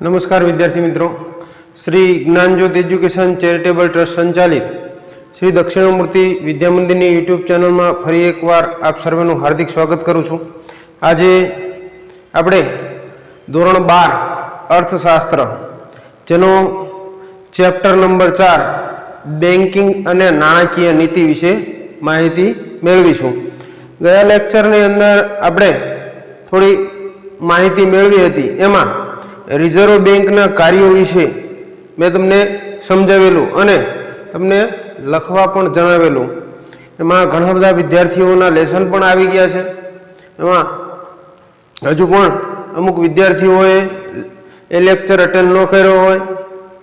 नमस्कार विद्यार्थी मित्रों, Shri Dnyanjyot education charitable trust संचालित श्री दक्षिणामूर्ति विद्या मंदिर यूट्यूब चैनल में फरी एक बार आप सर्वेનું हार्दिक स्वागत करूँ छूँ। आज આપણે ધોરણ 12 अर्थशास्त्र જેનો ચેપ્ટર નંબર 4 બેન્કિંગ અને નાણાકીય નીતિ વિશે માહિતી મેળવીશું। ગયા લેક્ચરની અંદર આપણે થોડી માહિતી મેળવી હતી, એમાં रिजर्व बैंक कार्यों विषे मैं तमने समझावेलू अने तमने लखवा पण जणावेलू। एमां घणा बधा विद्यार्थीओना लेसन पण आवी गया छे। एमां हजू पण अमुक विद्यार्थीओए ए लेक्चर अटेन्ड न कर्यो होय,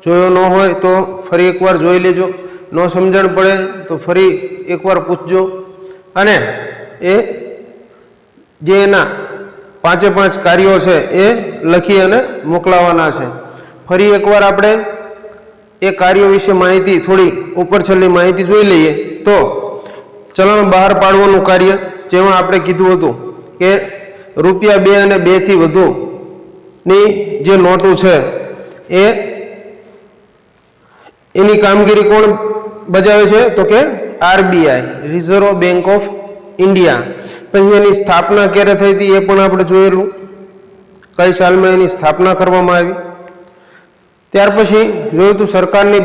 जोयो न होय तो फरी एकवार जोई लेजो, न समझण पड़े तो फरी एकवार पूछजो अने ए जे एना 5 कार्यों है ए लखी अने मोकलावाना छे। फरी एक बार आपणे ए कार्यों विषे माहिती थोड़ी ऊपर छेल्ली माहिती जोई लईए। तो चलन बहार पाडवानुं कार्य जेमां आपणे कीधुं हतुं के रूपिया 2 અને 2 થી વધુ ની जे नोटो छे ए एनी कामगीरी कोण बजावे छे तो के RBI, reserve bank of India. પછી એની સ્થાપના ક્યારે થઈ હતી એ પણ આપણે જોયેલું, કઈ સાલમાં એની સ્થાપના કરવામાં આવી। ત્યાર પછી જોયું તો સરકારની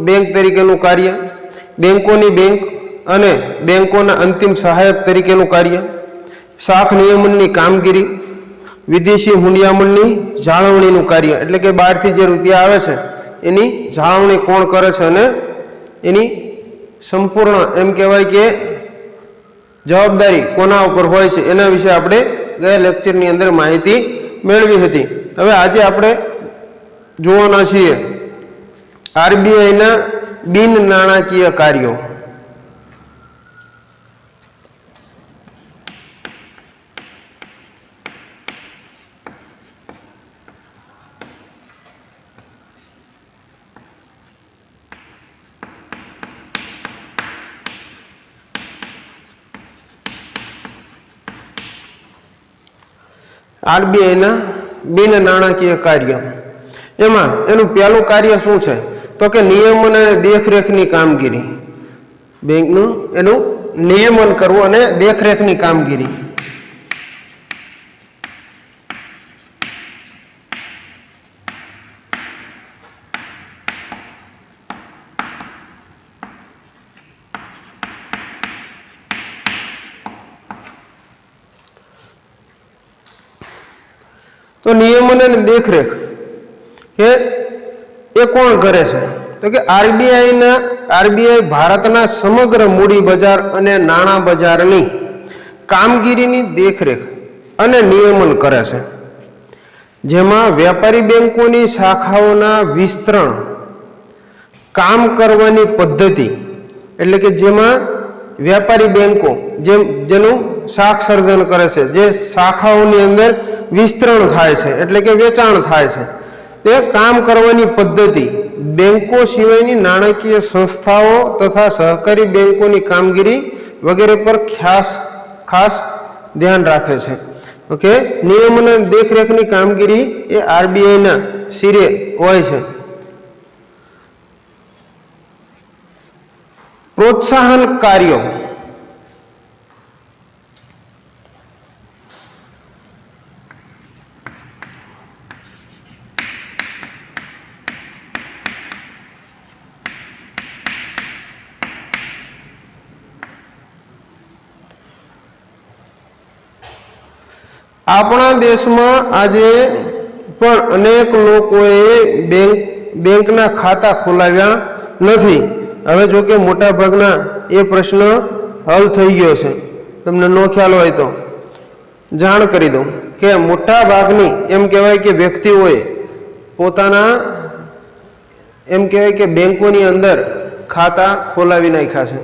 બેંક તરીકેનું કાર્ય, બેંકોની બેંક અને બેંકોના અંતિમ સહાયક તરીકેનું કાર્ય, શાખ નિયમનની કામગીરી, વિદેશી હુંડિયામણની જાળવણીનું કાર્ય, એટલે કે બહારથી જે રૂપિયા આવે છે એની જાળવણી કોણ કરે છે અને એની સંપૂર્ણ એમ કહેવાય કે जवाबदारी कोना पर होय छे एना विषे आपणे गया लेक्चरनी अंदर माहिती मेळवी हती। हवे आजे आपणे जोवाना छीए आरबीआई ना बिन नाणाकीय कार्यों। आरबीआई ना बिन नाणाकीय कार्य एमां एनुं पहेलुं कार्य शुं छे तो के नियमन अने देखरेखनी कामगीरी। बेंकनुं एनुं नियमन करवुं अने देखरेखनी कामगीरी। तो नियमन अने देखरेख ए कोण करे छे तो के आरबीआई भारतना समग्र मूडी बजार अने नाणां बजारनी कामगीरीनी देखरेख अने नियमन करे छे, जेमां व्यापारी बेंकोनी शाखाओना विस्तरण, काम करवानी पद्धति, एटले के जेमां व्यापारी बेंको जेनुं शाख सर्जन करे छे, जे शाखाओनी अंदर विस्तरण थाय छे एटले के वेचाण थाय छे, ते काम करवानी पद्धति, बेंको सिवायनी नाणाकीय संस्थाओं तथा सहकारी बेंकोनी कामगीरी वगैरह पर खास ध्यान राखे छे। ओके, नियमन अने देखरेखनी कामगीरी ए आरबीआई ना सिरे होय छे। प्रोत्साहन कार्यों अपना देश में आजे पण अनेक लोकोए बेंकना खाता खोलाव्या नथी। हवे जो के मोटा भागना ए प्रश्न हल थई गयो छे, तमने नो ख्याल होय तो जाण करी दऊं के मोटा भागनी एम कहेवाय के व्यक्तिओए पोताना एम कहेवाय के बेंकोनी अंदर खाता खोलावी नाख्या छे।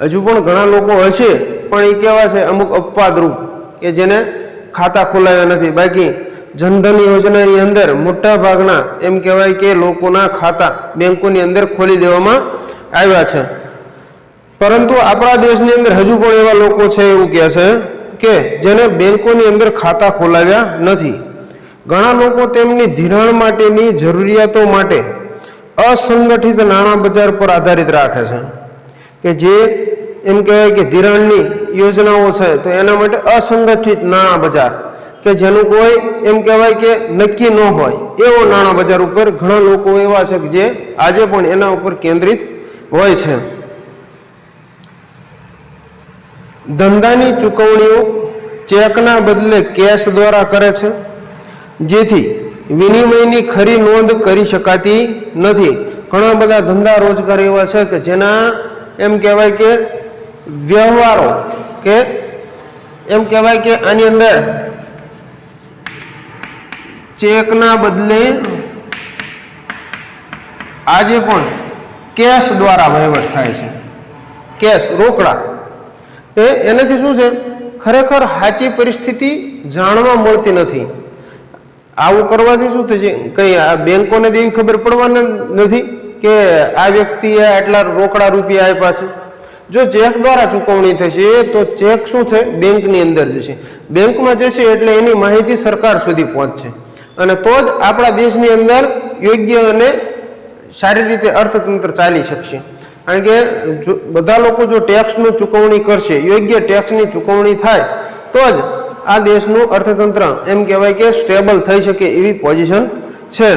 हजू पण घणा लोको हशे पण ए केवा छे अमुक अपवादरूप के जेने खाता खोलाव्या नथी। बाकी जनधन योजनानी अंदर मोटा भागना एम कहेवाय के लोकोना खाता बेंकोनी अंदर खोली देवामां आव्या छे, परंतु आपणा देशनी अंदर हजू पण एवा लोको छे एवुं कहे छे के जेने बेंकोनी अंदर खाता खोलाव्या नथी। ઘણા લોકો તેમની ધિરાણ માટેની જરૂરિયાતો માટે અસંગઠિત નાણાં બજાર પર આધારિત રાખે છે, કે જે એમ કહેવાય કે ધિરાણની યોજનાઓ છે તો એના માટે અસંગઠિત નાણાં બજાર, કે જેનું કોઈ એમ કહેવાય કે નક્કી ન હોય એવો નાણાં બજાર ઉપર ઘણા લોકો એવા છે કે જે આજે પણ એના ઉપર કેન્દ્રિત હોય છે. ધંધાની ચૂકવણીઓ ચેકના બદલે કેશ દ્વારા કરે છે, જેથી વિનિમયની ખરી નોંધ કરી શકાતી નથી. ઘણા બધા ધંધા રોજગાર એવા છે કે જેના એમ કહેવાય કે વ્યવહારો, કે એમ કહેવાય કે આની અંદર ચેકના બદલે આજે પણ કેશ દ્વારા વહીવટ થાય છે. કેશ, રોકડા. એનાથી શું છે, ખરેખર સાચી પરિસ્થિતિ જાણવા મળતી નથી. આવું કરવાથી શું થશે, કઈ આ બેંકોને એવી ખબર પડવાની નથી કે આ વ્યક્તિએ આટલા રોકડા રૂપિયા આપ્યા છે. જો ચેક દ્વારા ચૂકવણી થશે તો ચેક શું છે, બેંકની અંદર જશે. બેંકમાં જશે એટલે એની માહિતી સરકાર સુધી પહોંચશે, અને તો જ આપણા દેશની અંદર યોગ્ય અને સારી રીતે અર્થતંત્ર ચાલી શકશે. કારણ કે બધા લોકો જો ટેક્સનું ચૂકવણી કરશે, યોગ્ય ટેક્સની ચૂકવણી થાય તો જ આ દેશનું અર્થતંત્ર એમ કહેવાય કે સ્ટેબલ થઈ શકે એવી પોઝિશન છે.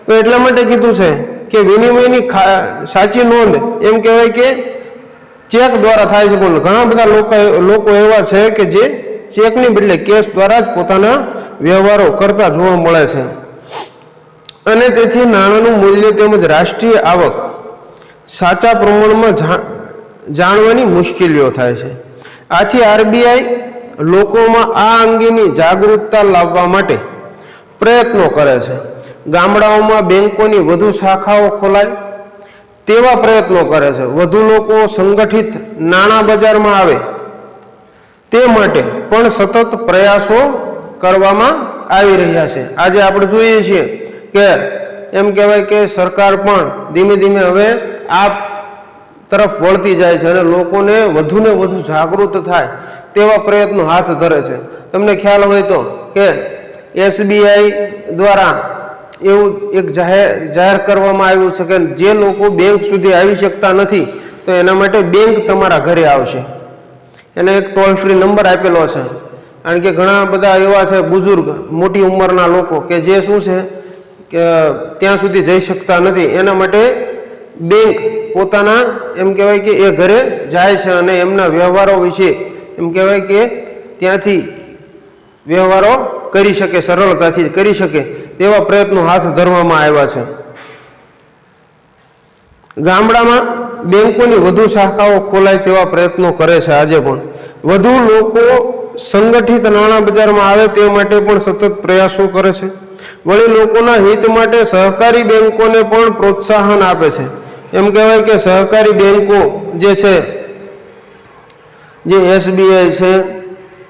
તો એટલા માટે કીધું છે કે વિનિમયની સાચી નોંધ એમ કહેવાય કે ચેક દ્વારા થાય છે, પણ ઘણા બધા લોકો એવા છે કે જે ચેકની બદલે કેશ દ્વારા જ પોતાના વ્યવહારો કરતા જોવા મળે છે. અને તેથી નાણાંનું મૂલ્ય તેમજ રાષ્ટ્રીય આવક સાચા પ્રમાણમાં જાણવાની મુશ્કેલીઓ થાય છે. આથી આરબીઆઈ લોકોમાં આ અંગેની જાગૃતતા લાવવા માટે પ્રયત્નો કરે છે. ગામડાઓમાં બેંકોની વધુ શાખાઓ ખોલાય તેવા પ્રયત્નો કરે છે. વધુ લોકો સંગઠિત નાણાં બજારમાં આવે તે માટે પણ સતત પ્રયાસો કરવામાં આવી રહ્યા છે. આજે આપણે જોઈએ છીએ કે એમ કહેવાય કે સરકાર પણ ધીમે ધીમે હવે આ તરફ વળતી જાય છે અને લોકોને વધુને વધુ જાગૃત થાય તેવા પ્રયત્નો હાથ ધરે છે. તમને ખ્યાલ હોય તો કે એસબીઆઈ દ્વારા એવું એક જાહેર કરવામાં આવ્યું છે કે જે લોકો બેંક સુધી આવી શકતા નથી તો એના માટે બેંક તમારા ઘરે આવશે. એને એક ટોલ ફ્રી નંબર આપેલો છે. કારણ કે ઘણા બધા એવા છે બુઝુર્ગ, મોટી ઉંમરના લોકો કે જે શું છે કે ત્યાં સુધી જઈ શકતા નથી, એના માટે બેંક પોતાના એમ કહેવાય કે એ ઘરે જાય છે અને એમના વ્યવહારો વિશે એમ કહેવાય કે ત્યાંથી વ્યવહારો કરી શકે, સરળતાથી કરી શકે તેવા પ્રયત્નો હાથ ધરવામાં આવ્યા છે. ગામડામાં બેંકોની વધુ શાખાઓ ખોલાય તેવા પ્રયત્નો કરે છે આજે પણ. વધુ લોકો સંગઠિત નાણાં બજારમાં આવે તે માટે પણ સતત પ્રયાસો કરે છે. વળી લોકોના હિત માટે સહકારી બેંકોને પણ પ્રોત્સાહન આપે છે. એમ કહેવાય કે સહકારી બેંકો જે છે, જે એસબીઆઈ છે,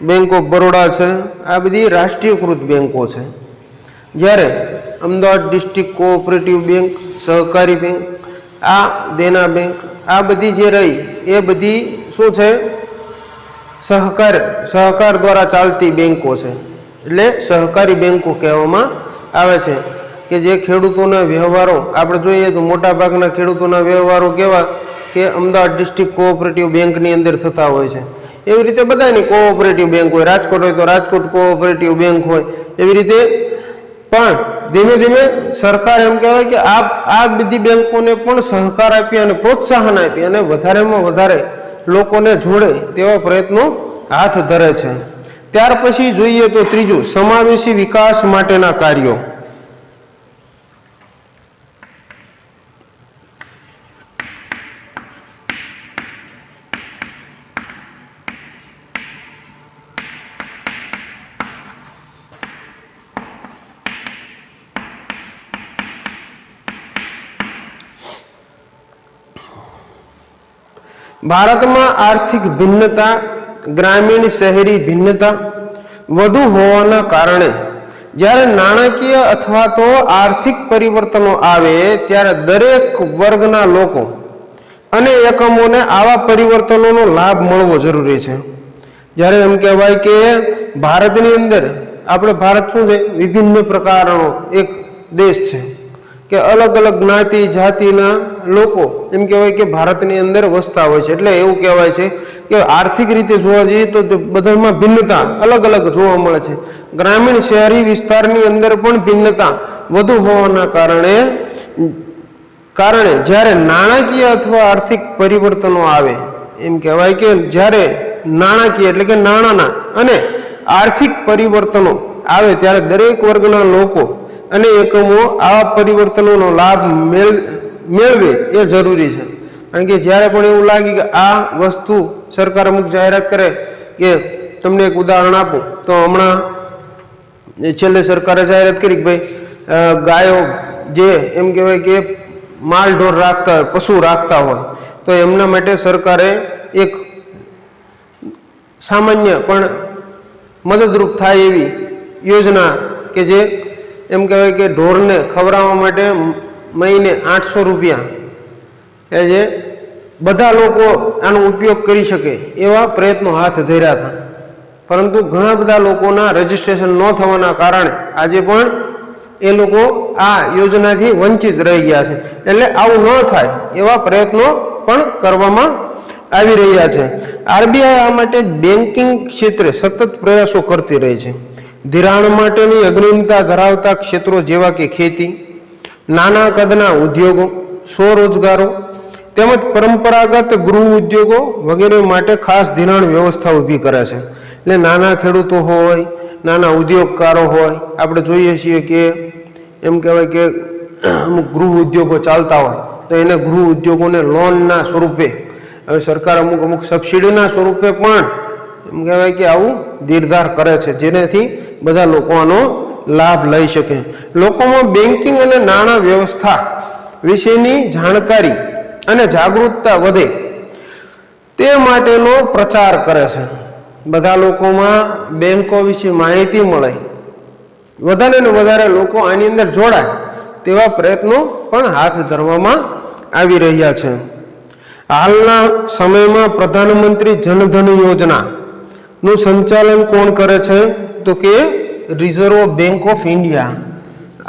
બેંક ઓફ બરોડા છે, આ બધી રાષ્ટ્રીયકૃત બેંકો છે. જ્યારે અમદાવાદ ડિસ્ટ્રિક્ટ કોઓપરેટિવ બેંક, સહકારી બેંક, આ દેના બેંક, આ બધી જે રહી એ બધી શું છે, સહકાર દ્વારા ચાલતી બેંકો છે. એટલે સહકારી બેંકો કહેવામાં આવે છે. કે જે ખેડૂતોના વ્યવહારો આપણે જોઈએ તો મોટા ભાગના ખેડૂતોના વ્યવહારો કેવા કે અમદાવાદ ડિસ્ટ્રિક્ટ કોઓપરેટિવ બેંકની અંદર થતા હોય છે. એવી રીતે બધાની કોઓપરેટિવ બેંક હોય, રાજકોટ હોય તો રાજકોટ કોઓપરેટિવ બેંક હોય. એવી રીતે પણ ધીમે ધીમે સરકાર એમ કહેવાય કે આ બધી બેંકોને પણ સહકાર આપી અને પ્રોત્સાહન આપી અને વધારેમાં વધારે લોકોને જોડે તેવા પ્રયત્નો હાથ ધરે છે. ત્યાર પછી જોઈએ તો ત્રીજું, સમાવેશી વિકાસ માટેના કાર્યો. ભારતમાં આર્થિક ભિન્નતા, ગ્રામીણ શહેરી ભિન્નતા વધુ હોવાના કારણે જ્યારે નાણાકીય અથવા તો આર્થિક પરિવર્તનો આવે ત્યારે દરેક વર્ગના લોકો અને એકમોને આવા પરિવર્તનોનો લાભ મળવો જરૂરી છે. જ્યારે એમ કહેવાય કે ભારતની અંદર આપણે ભારત શું છે, વિભિન્ન પ્રકારનો એક દેશ છે કે અલગ અલગ જ્ઞાતિ જાતિના લોકો એમ કહેવાય કે ભારતની અંદર વસતા હોય છે. એટલે એવું કહેવાય છે કે આર્થિક રીતે જોવા જઈએ તો બધામાં ભિન્નતા અલગ અલગ જોવા મળે છે. ગ્રામીણ શહેરી વિસ્તારની અંદર પણ ભિન્નતા વધુ હોવાના કારણે જ્યારે નાણાકીય અથવા આર્થિક પરિવર્તનો આવે, એમ કહેવાય કે જ્યારે નાણાકીય એટલે કે નાણાંના અને આર્થિક પરિવર્તનો આવે ત્યારે દરેક વર્ગના લોકો અને એકમો આવા પરિવર્તનોનો લાભ મેળવે એ જરૂરી છે. કારણ કે જ્યારે પણ એવું લાગે કે આ વસ્તુ સરકાર અમુક જાહેરાત કરે, કે તમને એક ઉદાહરણ આપું તો હમણાં છેલ્લે સરકારે જાહેરાત કરી કે ભાઈ ગાયો જે એમ કહેવાય કે માલ ઢોર રાખતા હોય, પશુ રાખતા હોય, તો એમના માટે સરકારે એક સામાન્ય પણ મદદરૂપ થાય એવી યોજના કે જે એમ કહેવાય કે ઢોરને ખવડાવવા માટે મહિને 800 રૂપિયા કે જે બધા લોકો આનો ઉપયોગ કરી શકે એવા પ્રયત્નો હાથ ધર્યા હતા. પરંતુ ઘણા બધા લોકોના રજીસ્ટ્રેશન ન થવાના કારણે આજે પણ એ લોકો આ યોજનાથી વંચિત રહી ગયા છે. એટલે આવું ન થાય એવા પ્રયત્નો પણ કરવામાં આવી રહ્યા છે. આરબીઆઈ આ માટે બેન્કિંગ ક્ષેત્રે સતત પ્રયાસો કરતી રહી છે. ધિરાણ માટેની અગ્રણીતા ધરાવતા ક્ષેત્રો જેવા કે ખેતી, નાના કદના ઉદ્યોગો, સ્વરોજગારો તેમજ પરંપરાગત ગૃહ ઉદ્યોગો વગેરે માટે ખાસ ધિરાણ વ્યવસ્થા ઊભી કરે છે. એટલે નાના ખેડૂતો હોય, નાના ઉદ્યોગકારો હોય, આપણે જોઈએ છીએ કે એમ કહેવાય કે અમુક ગૃહ ઉદ્યોગો ચાલતા હોય તો એને ગૃહ ઉદ્યોગોને લોનના સ્વરૂપે હવે સરકાર અમુક સબસિડીના સ્વરૂપે પણ એમ કહેવાય કે આવું નિર્ધાર કરે છે, જેનાથી બધા લોકો આનો લાભ લઈ શકે. લોકોમાં બેન્કિંગ અને નાણાં વ્યવસ્થા વિશેની જાણકારી અને જાગૃતતા વધે તે માટેનો પ્રચાર કરે છે. બધા લોકોમાં બેન્કો વિશે માહિતી મળે, વધારે ને વધારે લોકો આની અંદર જોડાય તેવા પ્રયત્નો પણ હાથ ધરવામાં આવી રહ્યા છે. હાલના સમયમાં પ્રધાનમંત્રી જનધન યોજના નું સંચાલન કોણ કરે છે? તો કે રિઝર્વ બેંક ઓફ ઇન્ડિયા.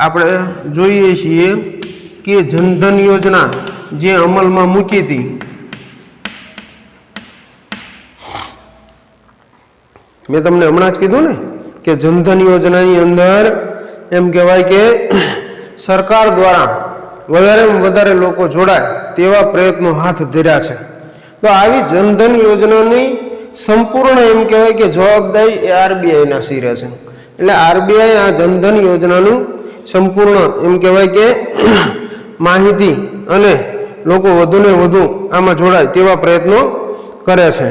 આપણે જોઈએ છીએ કે જનધન યોજના જે અમલમાં મૂકી હતી, મેં તમને હમણાં જ કીધું ને કે જનધન યોજનાની અંદર એમ કહેવાય કે સરકાર દ્વારા વધારેમાં વધારે લોકો જોડાય તેવા પ્રયત્નો હાથ ધર્યા છે. તો આવી જનધન યોજનાની સંપૂર્ણ એમ કહેવાય કે જવાબદારી એ આરબીઆઈના સિરે છે. એટલે આરબીઆઈ આ જનધન યોજનાનું સંપૂર્ણ એમ કહેવાય કે માહિતી અને લોકો વધુને વધુ આમાં જોડાય તેવા પ્રયત્નો કરે છે.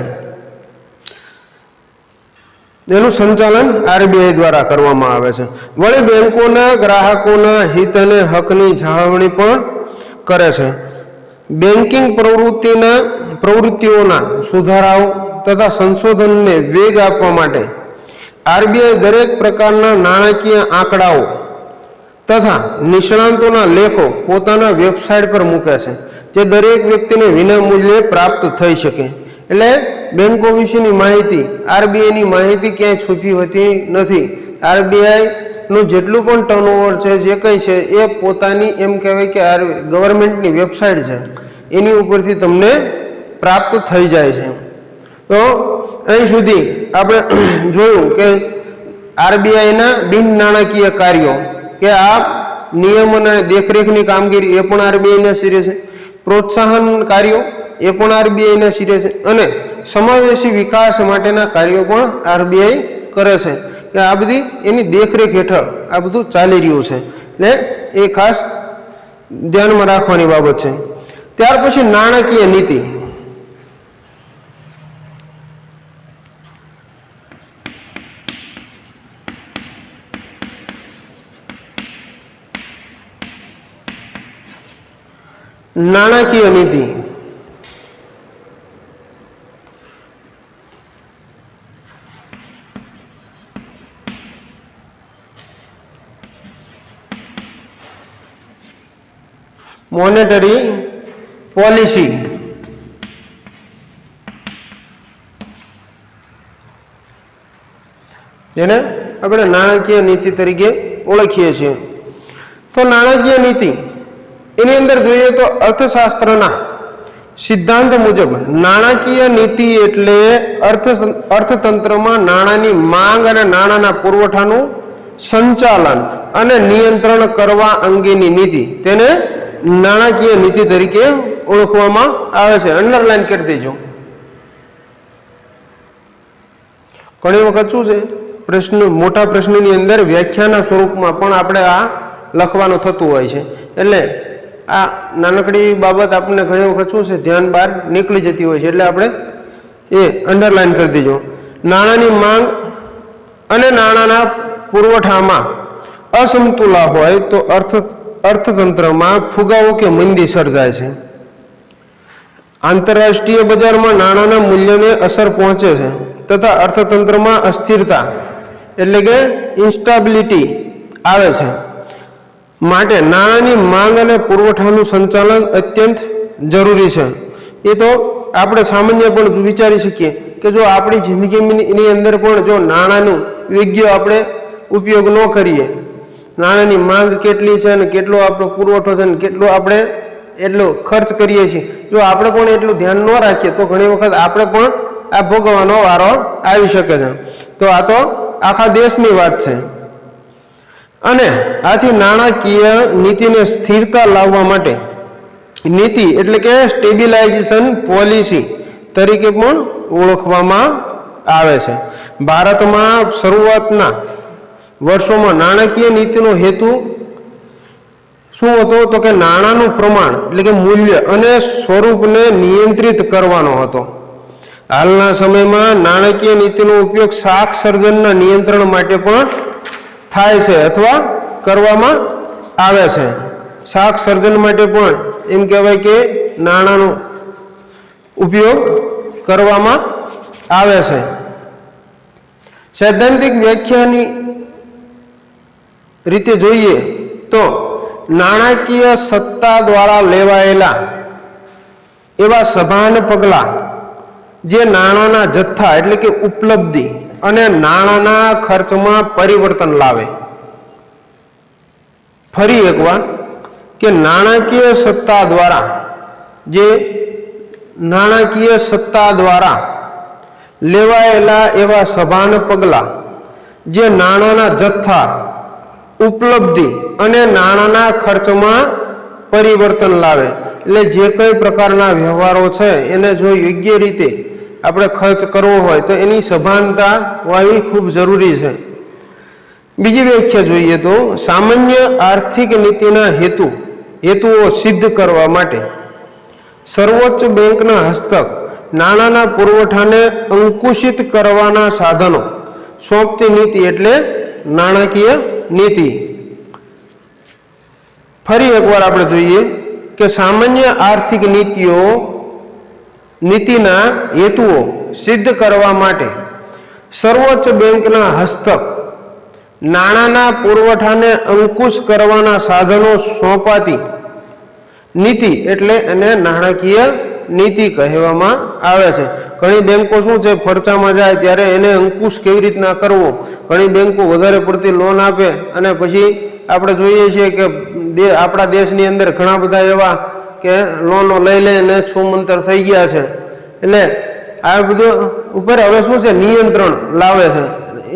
એનું સંચાલન આરબીઆઈ દ્વારા કરવામાં આવે છે. વળી બેંકોના ગ્રાહકોના હિત અને હકની જાળવણી પણ કરે છે. બેન્કિંગ પ્રવૃત્તિઓના સુધારાઓ તથા સંશોધનને વેગ આપવા માટે આરબીઆઈ દરેક પ્રકારના નાણાકીય આંકડાઓ તથા નિષ્ણાંતોના લેખો પોતાના વેબસાઇટ પર મૂકે છે, જે દરેક વ્યક્તિને વિનામૂલ્યે પ્રાપ્ત થઈ શકે. એટલે બેંકો વિશેની માહિતી, આરબીઆઈની માહિતી ક્યાંય છુપી હોતી નથી. આરબીઆઈ નું જેટલું પણ ટર્નઓવર છે, જે કંઈ છે એ પોતાની એમ કહેવાય કે ગવર્મેન્ટની વેબસાઇટ છે એની ઉપરથી તમને પ્રાપ્ત થઈ જાય છે. તો અહીં સુધી આપણે જોયું કે આરબીઆઈના બિન નાણાકીય કાર્યો કે આ નિયમન અને દેખરેખની કામગીરી એ પણ આરબીઆઈના સિરે છે. પ્રોત્સાહન કાર્યો એ પણ આરબીઆઈના સિરે છે અને સમાવેશી વિકાસ માટેના કાર્યો પણ આરબીઆઈ કરે છે. કે આ બધી એની દેખરેખ હેઠળ આ બધું ચાલી રહ્યું છે. એટલે એ ખાસ ધ્યાનમાં રાખવાની બાબત છે. ત્યાર પછી નાણાકીય નીતિ. નાણાકીય નીતિ મોનેટરી પોલિસી જેને આપણે નાણાકીય નીતિ તરીકે ઓળખીએ છીએ. તો નાણાકીય નીતિ એની અંદર જોઈએ તો અર્થશાસ્ત્રના સિદ્ધાંત મુજબ નાણાકીય નીતિ એટલે અર્થતંત્રમાં નાણાંની માંગ અને નાણાંના પુરવઠાનું સંચાલન અને નિયંત્રણ કરવા અંગેની નીતિ, તેને નાણાકીય નીતિ તરીકે ઓળખવામાં આવે છે. અંડરલાઈન કરી દેજો. ઘણી વખત શું છે, પ્રશ્ન મોટા પ્રશ્નની અંદર વ્યાખ્યાના સ્વરૂપમાં પણ આપણે આ લખવાનું થતું હોય છે. એટલે આ નાનકડી બાબત આપણને ઘણી વખત શું છે, ધ્યાન બહાર નીકળી જતી હોય છે. એટલે આપણે એ અંડરલાઈન કરી દેજો. નાણાંની માંગ અને નાણાંના પુરવઠામાં અસમતુલા હોય તો અર્થતંત્રમાં ફુગાવો કે મંદી સર્જાય છે. આંતરરાષ્ટ્રીય બજારમાં નાણાંના મૂલ્યને અસર પહોંચે છે તથા અર્થતંત્રમાં અસ્થિરતા એટલે કે ઇન્સ્ટેબિલિટી આવે છે. માટે નાણાંની માંગ અને પુરવઠાનું સંચાલન અત્યંત જરૂરી છે. એ તો આપણે સામાન્ય પણ વિચારી શકીએ કે જો આપણી જિંદગીની અંદર પણ જો નાણાંનું યોગ્ય આપણે ઉપયોગ ન કરીએ, નાણાંની માંગ કેટલી છે અને કેટલો આપણો પુરવઠો છે અને કેટલો આપણે એટલો ખર્ચ કરીએ છીએ, જો આપણે પણ એટલું ધ્યાન ન રાખીએ તો ઘણી વખત આપણે પણ આ ભોગવવાનો વારો આવી શકે છે. તો આ તો આખા દેશની વાત છે. અને આથી નાણાકીય નીતિને સ્થિરતા લાવવા માટે નીતિ એટલે કે સ્ટેબિલાઇઝેશન પોલિસી તરીકે પણ ઓળખવામાં આવે છે. ભારતમાં શરૂઆતના વર્ષોમાં નાણાકીય નીતિનો હેતુ શું હતો તો કે નાણાંનું પ્રમાણ એટલે કે મૂલ્ય અને સ્વરૂપને નિયંત્રિત કરવાનો હતો. હાલના સમયમાં નાણાકીય નીતિનો ઉપયોગ શાક સર્જનના નિયંત્રણ માટે પણ થાય છે અથવા કરવામાં આવે છે. શાક સર્જન માટે પણ એમ કહેવાય કે નાણાંનો ઉપયોગ કરવામાં આવે છે. સૈદ્ધાંતિક વ્યાખ્યાની રીતે જોઈએ તો નાણાકીય સત્તા દ્વારા લેવાયેલા એવા સભાન પગલાં જે નાણાંના જથ્થા એટલે કે ઉપલબ્ધિ અને નાણાંના ખર્ચમાં પરિવર્તન લાવે. ફરી એકવાર કે નાણાકીય સત્તા દ્વારા લેવાયેલા એવા સભાન પગલાં જે નાણાંના જથ્થા, ઉપલબ્ધિ અને નાણાંના ખર્ચમાં પરિવર્તન લાવે. એટલે જે કઈ પ્રકારના વ્યવહારો છે એને જો યોગ્ય રીતે આપણે ખર્ચ કરવો હોય તો એની સભાનતા હોવી ખૂબ જરૂરી છે. બીજી વ્યાખ્યા જોઈએ તો સામાન્ય આર્થિક નીતિના હેતુઓ સિદ્ધ કરવા માટે સર્વોચ્ચ બેંકના હસ્તક નાણાંના પુરવઠાને અંકુશિત કરવાના સાધનો સોંપતી નીતિ એટલે નાણાકીય નીતિ. ફરી એકવાર આપણે જોઈએ કે સામાન્ય આર્થિક નીતિના હેતુઓ સિદ્ધ કરવા માટે સર્વોચ્ચ બેંકના હસ્તક નાણાંના પુરવઠાને અંકુશ કરવાના સાધનો સોંપાતી નીતિ એટલે એને નાણાકીય નીતિ કહેવામાં આવે છે. ઘણી બેંકો શું છે, ફરચામાં જાય ત્યારે એને અંકુશ કેવી રીતના કરવો, ઘણી બેંકો વધારે પડતી લોન આપે અને પછી આપણે જોઈએ છીએ કે આપણા દેશની અંદર ઘણા બધા એવા કે લોનો લઈ લઈને છૂમંતર થઈ ગયા છે. એટલે આ બધું ઉપર હવે શું છે, નિયંત્રણ લાવે છે.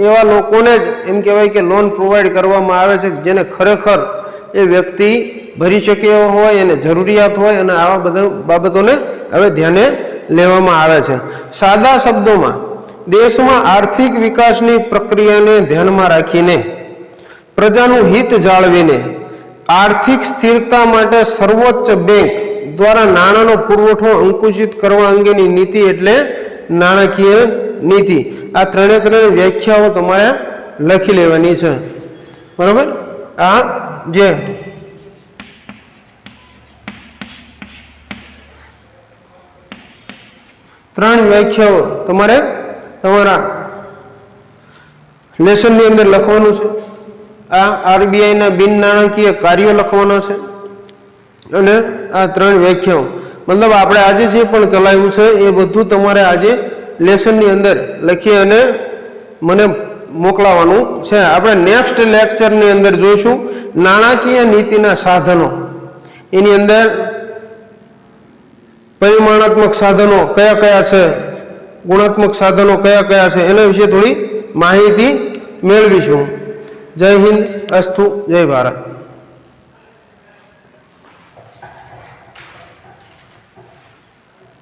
એવા લોકોને જ એમ કહેવાય કે લોન પ્રોવાઈડ કરવામાં આવે છે જેને ખરેખર એ વ્યક્તિ ભરી શકે એવો હોય, એને જરૂરિયાત હોય, અને આવા બધા બાબતોને હવે ધ્યાને લેવામાં આવે છે. સાદા શબ્દોમાં દેશમાં આર્થિક વિકાસની પ્રક્રિયાને ધ્યાનમાં રાખીને પ્રજાનું હિત જાળવીને આર્થિક સ્થિરતા માટે સર્વોચ્ચ બેંક દ્વારા નાણાંનો પુરવઠો અંકુશિત કરવા અંગેની નીતિ એટલે નાણાકીય નીતિ. આ ત્રણે વ્યાખ્યાઓ તમારે લખી લેવાની છે. બરાબર? આ જે ત્રણ વ્યાખ્યાઓ તમારે તમારા લેસનની અંદર લખવાનું છે. આ આરબીઆઈના બિન નાણાકીય કાર્યો લખવાના છે અને આ ત્રણ વ્યાખ્યાઓ મતલબ આપણે આજે જે પણ ચલાવ્યું છે એ બધું તમારે આજે લેસનની અંદર લખી અને મને મોકલાવાનું છે. આપણે નેક્સ્ટ લેક્ચરની અંદર જોઈશું નાણાકીય નીતિના સાધનો. એની અંદર પરિમાણાત્મક સાધનો કયા કયા છે, ગુણાત્મક સાધનો કયા કયા છે, એના વિશે થોડી માહિતી મેળવીશું. જય હિન્દ, અસ્તુ, જય ભારત.